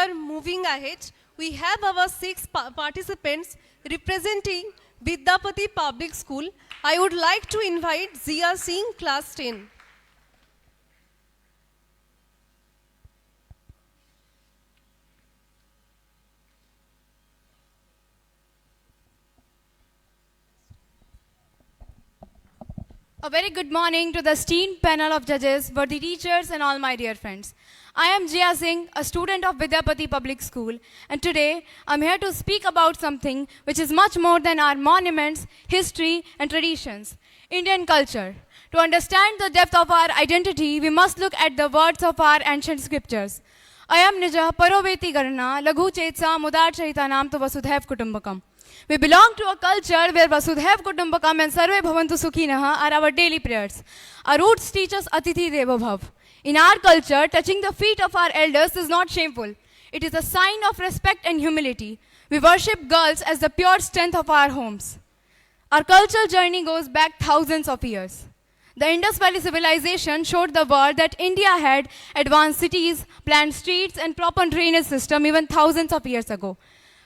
are moving ahead. We have our 6 participants representing Vidyapati Public School. I would like to invite Zia Singh, class 10. A very good morning to the esteemed panel of judges, worthy teachers and all my dear friends. I am Jia Singh, a student of Vidyapati Public School, and today I'm here to speak about something which is much more than our monuments, history and traditions, Indian culture. To understand the depth of our identity, we must look at the words of our ancient scriptures. Ayam nija paroveti garna, laghu chetsa mudar chaitanam tu vasudhaiv kutumbakam. We belong to a culture where Vasudhaiv Kutumbakam and Sarve Bhavantu Sukhinaha are our daily prayers. Our roots teach us Atithi Devo Bhav. In our culture, touching the feet of our elders is not shameful. It is a sign of respect and humility. We worship girls as the pure strength of our homes. Our cultural journey goes back thousands of years. The Indus Valley civilization showed the world that India had advanced cities, planned streets and proper drainage system even thousands of years ago.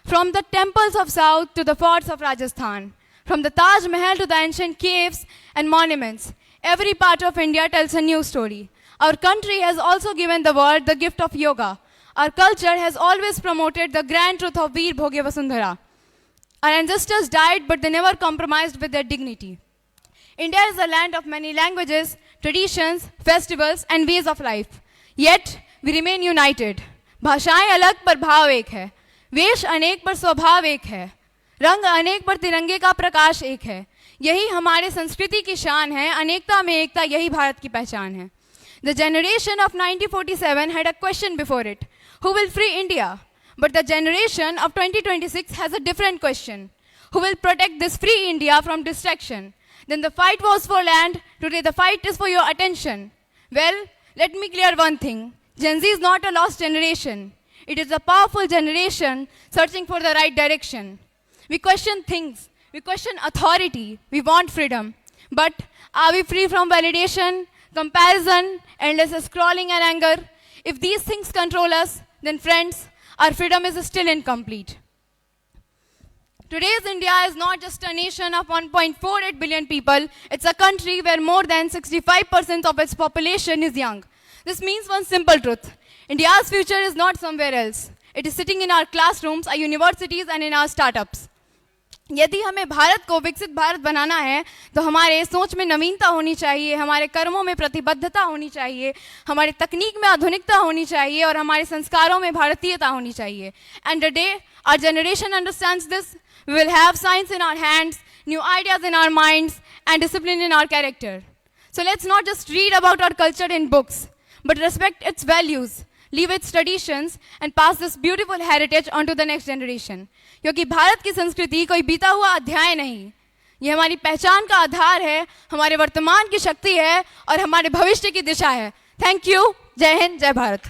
From the temples of South to the forts of Rajasthan, from the Taj Mahal to the ancient caves and monuments, every part of India tells a new story. Our country has also given the world the gift of yoga. Our culture has always promoted the grand truth of Veer Bhogya Vasundhara. Our ancestors died, but they never compromised with their dignity. India is a land of many languages, traditions, festivals, and ways of life. Yet, we remain united. भाषाएं अलग पर भाव एक है. वेश अनेक पर स्वभाव एक है. रंग अनेक पर तिरंगे का प्रकाश एक है. यही हमारे संस्कृति की शान है. अनेकता में एकता, यही भारत की पहचान है. The generation of 1947 had a question before it. Who will free India? But the generation of 2026 has a different question. Who will protect this free India from distraction? Then the fight was for land. Today the fight is for your attention. Well, let me clear one thing. Gen Z is not a lost generation. It is a powerful generation searching for the right direction. We question things. We question authority. We want freedom. But are we free from validation, comparison, endless scrolling and anger? If these things control us, then friends, our freedom is still incomplete. Today's India is not just a nation of 1.48 billion people. It's a country where more than 65% of its population is young. This means one simple truth. India's future is not somewhere else. It is sitting in our classrooms, our universities and in our startups. यदि हमें भारत को विकसित भारत बनाना है तो हमारे सोच में नवीनता होनी चाहिए, हमारे कर्मों में प्रतिबद्धता होनी चाहिए, हमारी तकनीक में आधुनिकता होनी चाहिए और हमारे संस्कारों में भारतीयता होनी चाहिए. And the day our generation understands this, we will have science in our hands, new ideas in our minds and discipline in our character. So let's not just read about our culture in books, but respect its values, leave its traditions and pass this beautiful heritage on to the next generation. क्योंकि भारत की संस्कृति कोई बीता हुआ अध्याय नहीं, ये हमारी पहचान का आधार है, हमारे वर्तमान की शक्ति है और हमारे भविष्य की दिशा है. Thank you. जय हिंद, जय भारत.